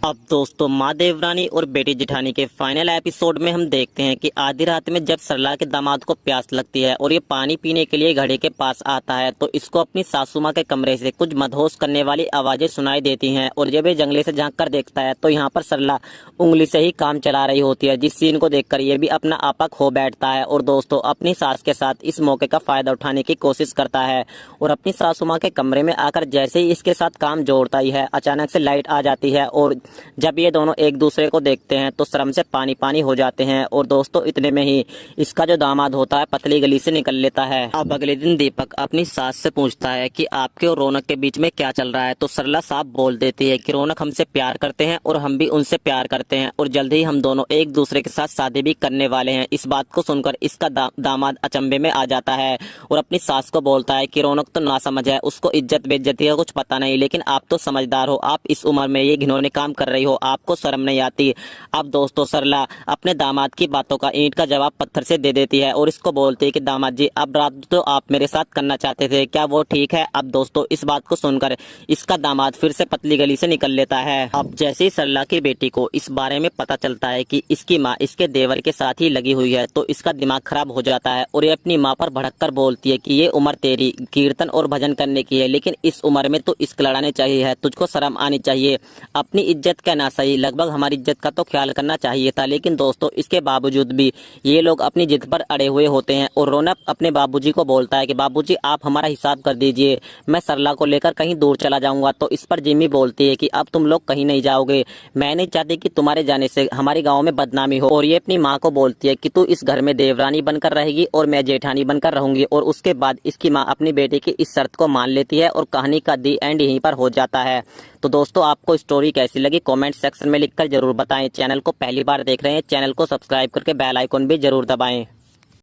अब दोस्तों माँ देवरानी और बेटी जेठानी के फाइनल एपिसोड में हम देखते हैं कि आधी रात में जब सरला के दामाद को प्यास लगती है और ये पानी पीने के लिए घड़े के पास आता है तो इसको अपनी सासू माँ के कमरे से कुछ मदहोश करने वाली आवाजें सुनाई देती हैं। और जब ये जंगले से झांक कर देखता है तो यहाँ पर सरला उंगली से ही काम चला रही होती है, जिस सीन को देखकर ये भी अपना आपा खो बैठता है और दोस्तों अपनी सास के साथ इस मौके का फायदा उठाने की कोशिश करता है। और अपनी सासू माँ के कमरे में आकर जैसे ही इसके साथ काम जोड़ता ही है, अचानक से लाइट आ जाती है और जब ये दोनों एक दूसरे को देखते हैं तो शर्म से पानी पानी हो जाते हैं। और दोस्तों इतने में ही इसका जो दामाद होता है पतली गली से निकल लेता है। अब अगले दिन दीपक अपनी सास से पूछता है कि आपके और रौनक के बीच में क्या चल रहा है, तो सरला साफ बोल देती है कि रौनक हमसे प्यार करते हैं और हम भी उनसे प्यार करते हैं और जल्द ही हम दोनों एक दूसरे के साथ शादी भी करने वाले हैं। इस बात को सुनकर इसका दामाद अचंभे में आ जाता है और अपनी सास को बोलता है कि रौनक तो नासमझ है, उसको इज्जत बेइज्जती का कुछ पता नहीं, लेकिन आप तो समझदार हो, आप इस उम्र में ये घिनौने काम कर रही हो, आपको शर्म नहीं आती। अब दोस्तों सरला अपने दामाद की बातों का ईंट का जवाब पत्थर से दे देती है और इसको बोलती है कि दामाद जी अब रात तो आप मेरे साथ करना चाहते थे, क्या वो ठीक है? अब दोस्तों इस बात को सुनकर इसका दामाद फिर से पतली गली से निकल लेता है। अब जैसे ही सरला की बेटी को इस बारे में पता चलता है कि इसकी माँ इसके देवर के साथ ही लगी हुई है तो इसका दिमाग खराब हो जाता है और ये अपनी माँ पर भड़क कर बोलती है कि ये उम्र तेरी कीर्तन और भजन करने की है, लेकिन इस उम्र में तो इश्क लड़ाने चाहिए है, तुझको शर्म आनी चाहिए, अपनी इज्जत का ना सही लगभग हमारी इज्जत का तो ख्याल करना चाहिए था। लेकिन दोस्तों इसके बावजूद भी ये लोग अपनी जिद पर अड़े हुए होते हैं और रौनक अपने बाबूजी को बोलता है कि बाबूजी आप हमारा हिसाब कर दीजिए, मैं सरला को लेकर कहीं दूर चला जाऊंगा। तो इस पर जिम्मी बोलती है कि अब तुम लोग कहीं नहीं जाओगे, मैं नहीं चाहती कि तुम्हारे जाने से हमारे गाँव में बदनामी हो। और ये अपनी माँ को बोलती है कि तू इस घर में देवरानी बनकर रहेगी और मैं जेठानी बनकर रहूंगी। और उसके बाद इसकी माँ अपनी बेटे की इस शर्त को मान लेती है और कहानी का दी एंड यहीं पर हो जाता है। तो दोस्तों आपको स्टोरी कैसी लगी कमेंट सेक्शन में लिखकर जरूर बताएं। चैनल को पहली बार देख रहे हैं, चैनल को सब्सक्राइब करके बेल आइकन भी जरूर दबाएं।